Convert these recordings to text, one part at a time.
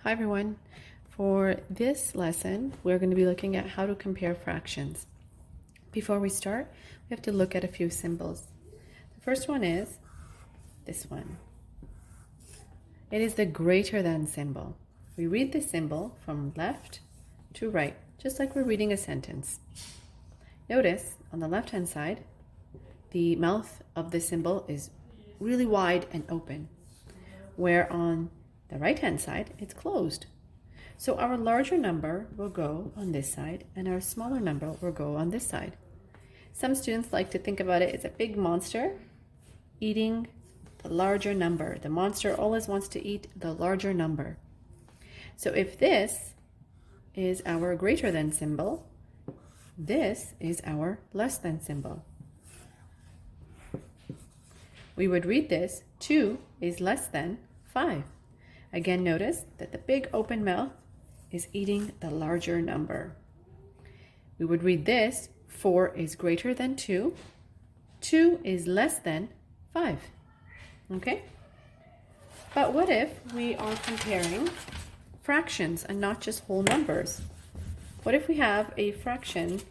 Hi everyone. For this lesson, we're going to be looking at how to compare fractions. Before we start, we have to look at a few symbols. The first one is this one. It is the greater than symbol. We read the symbol from left to right, just like we're reading a sentence. Notice on the left-hand side, the mouth of the symbol is really wide and open, where on the right-hand side, it's closed. So our larger number will go on this side and our smaller number will go on this side. Some students like to think about it as a big monster eating the larger number. The monster always wants to eat the larger number. So if this is our greater than symbol, this is our less than symbol. We would read this, 2 is less than 5. Again, notice that the big open mouth is eating the larger number. We would read this, 4 is greater than 2. 2 is less than 5. Okay? But what if we are comparing fractions and not just whole numbers? What if we have a fraction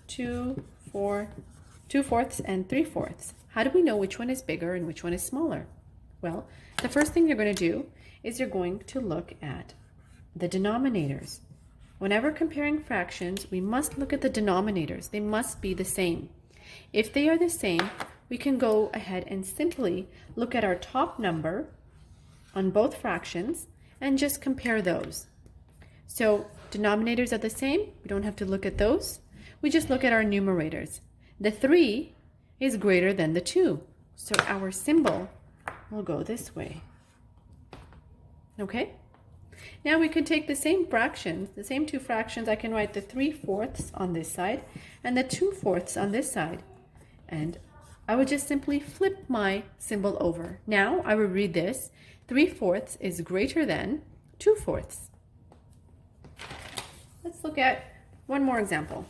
2 fourths and 3 fourths? How do we know which one is bigger and which one is smaller? Well, the first thing you're going to do is you're going to look at the denominators. Whenever comparing fractions, we must look at the denominators. They must be the same. If they are the same, we can go ahead and simply look at our top number on both fractions and just compare those. So denominators are the same. We don't have to look at those. We just look at our numerators. The 3 is greater than the 2. So our symbol will go this way. Okay? Now we can take the same fractions, the same two fractions. I can write the 3 fourths on this side and the 2 fourths on this side. And I would just simply flip my symbol over. Now I will read this. 3 fourths is greater than 2 fourths. Let's look at one more example.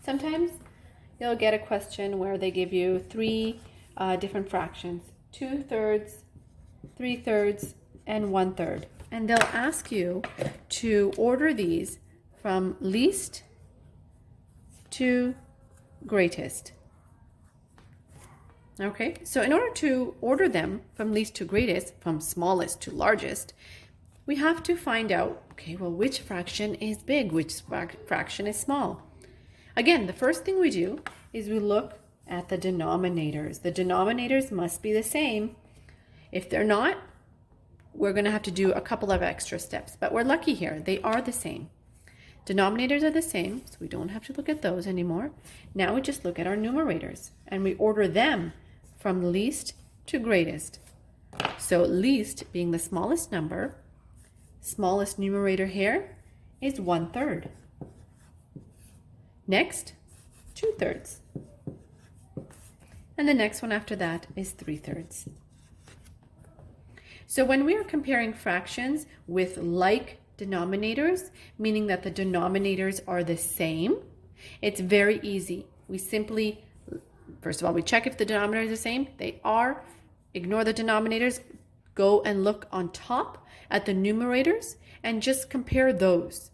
Sometimes you'll get a question where they give you 3 different fractions, 2/3, 3/3, and 1/3. And they'll ask you to order these from least to greatest. Okay, so in order to order them from least to greatest, from smallest to largest, we have to find out, okay, well, which fraction is big, which fraction is small. Again, the first thing we do is we look at the denominators. The denominators must be the same. If they're not, we're going to have to do a couple of extra steps, but we're lucky here. They are the same. Denominators are the same, so we don't have to look at those anymore. Now we just look at our numerators, and we order them from least to greatest. So least being the smallest number, smallest numerator here is 1/3. Next, 2/3. And the next one after that is 3/3. So when we are comparing fractions with like denominators, meaning that the denominators are the same, it's very easy. We simply, first of all, we check if the denominators are the same. They are. Ignore the denominators. Go and look on top at the numerators and just compare those.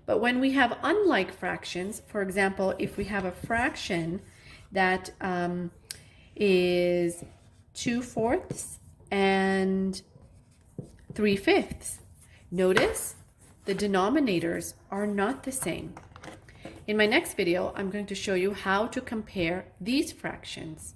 But when we have unlike fractions, for example, if we have a fraction that is 2 fourths and 3 fifths, notice the denominators are not the same. In my next video, I'm going to show you how to compare these fractions.